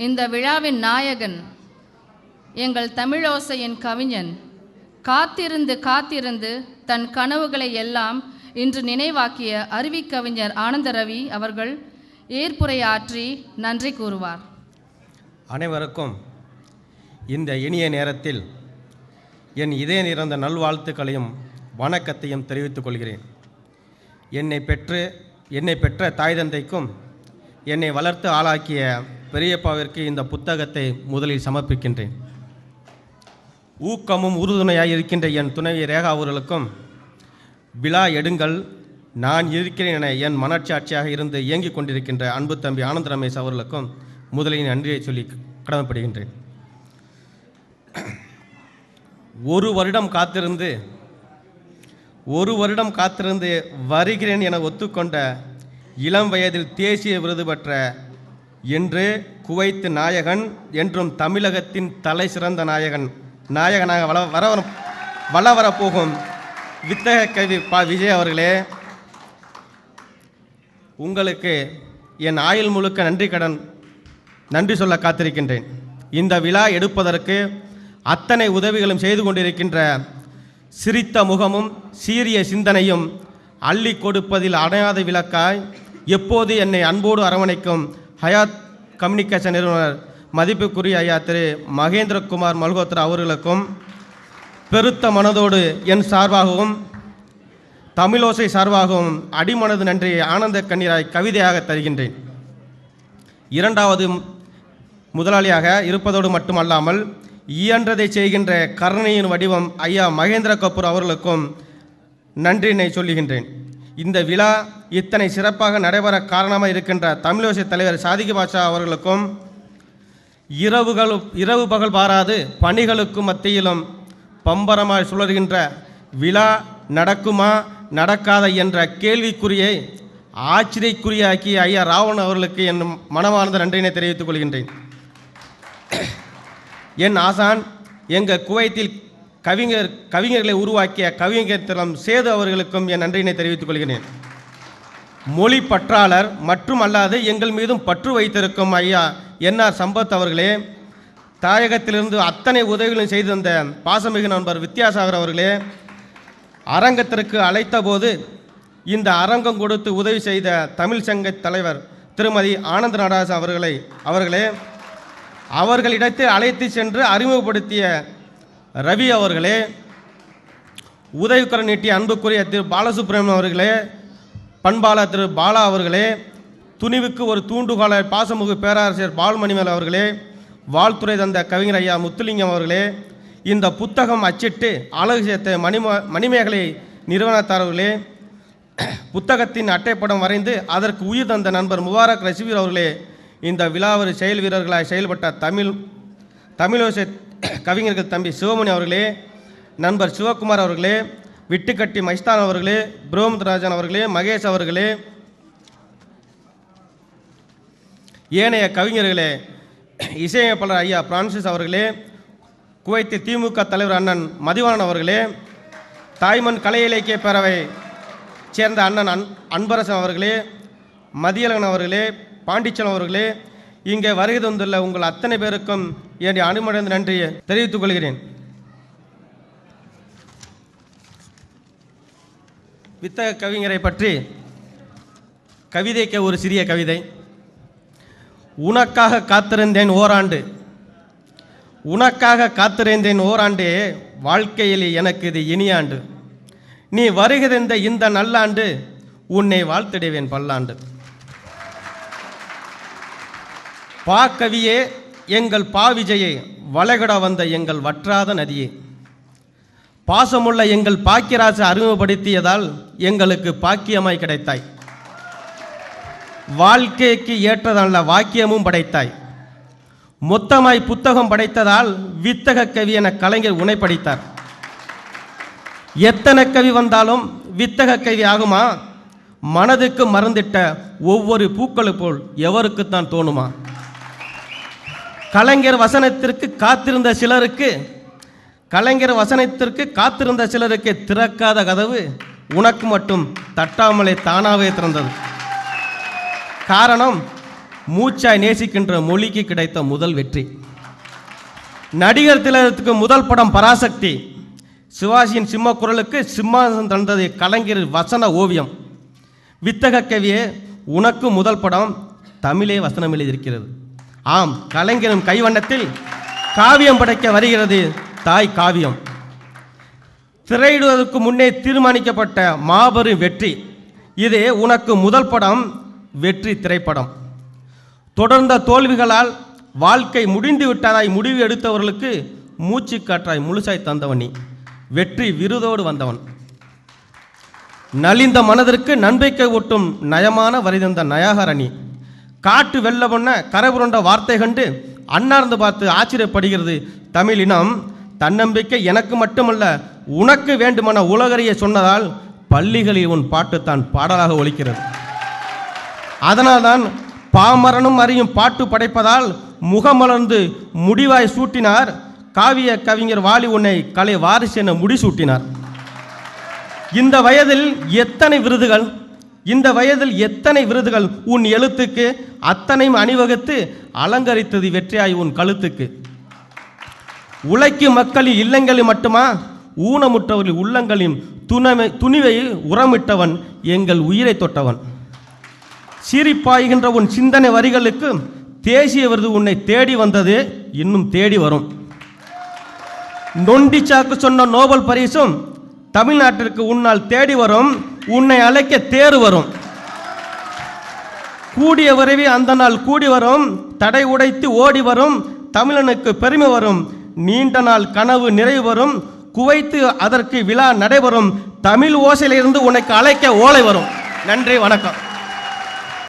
இந்த விழாவின் நாயகன் எங்கள் தமிழோசையின் கவிஞன் காத்திருந்து காத்திருந்து தன் கனவுகளை எல்லாம் இன்று நினைவாக்கிய அருவிக்கவிஞர் ஆனந்த ரவி அவர்கள் ஏற்புரையாற்றி நன்றி கூறுவார். அனைவருக்கும் இந்த இனிய நேரத்தில் என் இதய நிறைந்த நல்வாழ்த்துக்களையும் வணக்கத்தையும் தெரிவித்துக் கொள்கிறேன். என்னை பெற்ற தாய் தந்தைக்கும் என்னை வளர்த்து ஆளாக்கிய பெரியப்பாவிற்கு இந்த புத்தகத்தை முதலில் சமர்ப்பிக்கின்றேன். ஊக்கமும் உறுதுணையாக இருக்கின்ற என் துணைவி ரேகா அவர்களுக்கும் விழா எடுங்கள் நான் இருக்கிறேன் என என் மனச்சாட்சியாக இருந்து இயங்கிக் கொண்டிருக்கின்ற அன்பு தம்பி ஆனந்த ரமேஷ் அவர்களுக்கும் முதலில் நன்றியை சொல்லி கடமைப்படுகின்றேன். ஒரு வருடம் காத்திருந்து வருகிறேன் என ஒத்துக்கொண்ட இளம் வயதில் தேசிய விருது பெற்ற என்று குவைத்து நாயகன் என்றும் தமிழகத்தின் தலை சிறந்த நாயகனாக வள வரப்போகும் வித்தக கவி விஜய் அவர்களே, உங்களுக்கு என் ஆயுள் முழுக்க நன்றி சொல்ல காத்திருக்கின்றேன். இந்த விழா எடுப்பதற்கு அத்தனை உதவிகளும் செய்து கொண்டிருக்கின்ற சிரித்த முகமும் சீரிய சிந்தனையும் அள்ளி கொடுப்பதில் அணையாத விளக்காய் எப்போது என்னை அன்போடு அரவணைக்கும் ஹயாத் கம்யூனிகேஷன் நிறுவனர் மதிப்புக்குரிய ஐயா திரு மகேந்திரகுமார் மல்ஹோத்ரா அவர்களுக்கும் பெருத்த மனதோடு என் சார்பாகவும் தமிழோசை சார்பாகவும் அடிமனது நன்றி ஆனந்த கண்ணீராய் கவிதையாக தருகின்றேன். இரண்டாவது முதலாளியாக இருப்பதோடு மட்டுமல்லாமல் இயன்றதை செய்கின்ற கருணையின் வடிவம் ஐயா மகேந்திர கபூர் அவர்களுக்கும் நன்றியினை சொல்லுகின்றேன். இந்த விழா இத்தனை சிறப்பாக நடைபெற காரணமாக இருக்கின்ற தமிழோசை தலைவர் சாதிக் பாஷா அவர்களுக்கும் இரவு பகல் பாராது பணிகளுக்கும் மத்தியிலும் பம்பரமாய் சுழல்கின்ற விழா நடக்குமா நடக்காத என்ற கேள்விக்குறியை ஆச்சரியக்குறியாக்கிய ஐயா ராவணன் அவர்களுக்கு என் மனமார்ந்த நன்றியினை தெரிவித்துக் கொள்கின்றேன். என் ஆசான் எங்கள் குவைத்தில் கவிஞர்களை உருவாக்கிய கவிஞர் திறம் சேது அவர்களுக்கும் என் நன்றியினை தெரிவித்துக் கொள்கிறேன். மொழி பற்றாளர் மற்றும் அல்லாது எங்கள் மீதும் பற்று வைத்திருக்கும் ஐயா என்ஆர் சம்பத் அவர்களே, தாயகத்திலிருந்து அத்தனை உதவிகளும் செய்து தந்த பாசமிகு நண்பர் வித்யாசாகர் அவர்களே, அரங்கத்திற்கு அழைத்த போது இந்த அரங்கம் கொடுத்து உதவி செய்த தமிழ் சங்க தலைவர் திருமதி ஆனந்த நடராஜ் அவர்களே, அவர்களிடத்தில் அழைத்து சென்று அறிமுகப்படுத்திய ரவி அவர்களே, உதவிக்கரம் நீட்டிய அன்புக்குரிய திரு பாலசுப்ரமணியம் அவர்களே, பண்பாளர் திரு பாலா அவர்களே, துணிவுக்கு ஒரு தூண்டுகோலை பாசமுகு பேராசிரியர் பால்மணிமேல் அவர்களே, வாழ்த்துறை தந்த கவிஞர் ஐயா முத்துலிங்கம் அவர்களே, இந்த புத்தகம் அச்சிட்டு அழகு சேர்த்த மணிமேகலை நிறுவனத்தாரர்களே, புத்தகத்தின் அட்டைப்படம் வரைந்து அதற்கு உயிர் தந்த நண்பர் முபாரக் ரஷீர் அவர்களே, இந்த விழாவில் செயல் வீரர்களாக செயல்பட்ட தமிழோசை கவிஞர்கள் தம்பி சிவமணி அவர்களே, நண்பர் சிவகுமார் அவர்களே, விட்டுக்கட்டி மைஸ்தான் அவர்களே, புரோமத்ராஜன் அவர்களே, மகேஷ் அவர்களே, ஏனைய கவிஞர்களே, இசையமைப்பாளர் ஐயா பிரான்சிஸ் அவர்களே, குவைத்து திமுக தலைவர் அண்ணன் மதிவாணன் அவர்களே, தாய்மண் கலை இலக்கிய பேரவை சேர்ந்த அண்ணன் அன்பரசன் அவர்களே, மதியழகன் அவர்களே, பாண்டிச்சலம் அவர்களே, இங்கே வருகை தந்துள்ள உங்கள் அத்தனை பேருக்கும் என்னுடைய அனுமதி நன்றியை தெரிவித்துக் கொள்கிறேன். வித்தக கவிஞரை பற்றி கவிதைக்கு ஒரு சிறிய கவிதை. உனக்காக காத்திருந்தேன் ஓராண்டு, வாழ்க்கையில் எனக்கு இது இனியாண்டு, நீ வருகிறந்த இந்த நல்லாண்டு, உன்னை வாழ்த்திடுவேன் பல்லாண்டு. பா கவியே எங்கள் பாவிஜயே, வளைகுட வந்த எங்கள் வற்றாத நதியே, பாசமுள்ள எங்கள் பாக்கியராசை அறிமுகப்படுத்தியதால் எங்களுக்கு பாக்கியமாய் கிடைத்தாய், வாழ்க்கைக்கு ஏற்றதல்ல வாக்கியமும் படைத்தாய், மொத்தமாய் புத்தகம் படைத்ததால் வித்தக கவி என கலைஞர் உனை படித்தார். எத்தனை கவி வந்தாலும் வித்தக கவி ஆகுமா? மனதுக்கு மறந்திட்ட ஒவ்வொரு பூக்களை போல் எவருக்குத்தான் தோணுமா? கலைஞர் வசனத்திற்கு காத்திருந்த சிலருக்கு திறக்காத கதவு உனக்கு மட்டும் தட்டாமலே தானாவே திறந்தது. காரணம் மூச்சாய் நேசிக்கின்ற மொழிக்கு கிடைத்த முதல் வெற்றி. நடிகர் திலகத்துக்கு முதல் படம் பராசக்தி. சிவாஜியின் சிம்ம குரலுக்கு சிம்மாசனம் தந்தது கலைஞர் வசன ஓவியம். வித்தக கவியே, உனக்கு முதல் படம் தமிழே வசனம் எழுதியிருக்கிறது. ஆம், கலைஞரும் கைவண்ணத்தில் காவியம் படைக்க வருகிறது தாய் காவியம். திரையிடுவதற்கு முன்னே தீர்மானிக்கப்பட்ட மாபெரும் வெற்றி. இது உனக்கு முதல் படம், வெற்றி திரைப்படம். தொடர்ந்த தோல்விகளால் வாழ்க்கை முடிந்து விட்டதாய் முடிவு எடுத்தவர்களுக்கு மூச்சு காற்றாய் முழுசாய் தந்தவன் நீ. வெற்றி விருதோடு வந்தவன். நலிந்த மனதிற்கு நம்பிக்கை ஊட்டும் நயமான வரிதந்த நயாகரணி. காட்டு வெள்ள பொண்ண கரைபுரண்ட வார்த்தை கண்டு அன்னார்ந்து பார்த்து ஆச்சரியப்படுகிறது தமிழினம். தன்னம்பிக்கை எனக்கு மட்டுமல்ல உனக்கு வேண்டுமென உலகறிய சொன்னதால் பள்ளிகளில் உன் பாட்டு தான் பாடலாக ஒலிக்கிறது. அதனால்தான் பாமரனும் அறியும் பாட்டு படைப்பதால் முகமலர்ந்து முடிவாய் சூட்டினார் காவிய கவிஞர் வாலி. உன்னை கலை வாரிசு என முடிசூட்டினார். இந்த வயதில் எத்தனை விருதுகள் உன் எழுத்துக்கு அத்தனையும் அணிவகுத்து அலங்கரித்தது வெற்றியாய் உன் கழுத்துக்கு. உழைக்கும் மக்களின் இல்லங்களில் மட்டுமா, ஊனமுற்றவர்களின் உள்ளங்களின் துணிவை உரமிட்டவன் எங்கள் உயிரை தொட்டவன். சீரிப்பாய்கின்ற உன் சிந்தனை வரிகளுக்கு தேசிய விருது உன்னை தேடி வந்தது, இன்னும் தேடி வரும். நொண்டி சாக்கு சொன்ன நோபல் பரிசும் தமிழ்நாட்டிற்கு உன்னால் தேடி வரும். உன்னை அழைக்க தேறு வரும். கூடிய விரைவில் அந்த நாள் கூடி வரும். தடை உடைத்து ஓடி வரும். தமிழனுக்கு பெருமை வரும். நீண்ட நாள் கனவு நிறைவு வரும். குவைத்து அதற்கு விழா நடைபெறும். தமிழ் ஓசையிலிருந்து உனக்கு அழைக்க ஓலை வரும். நன்றி, வணக்கம்.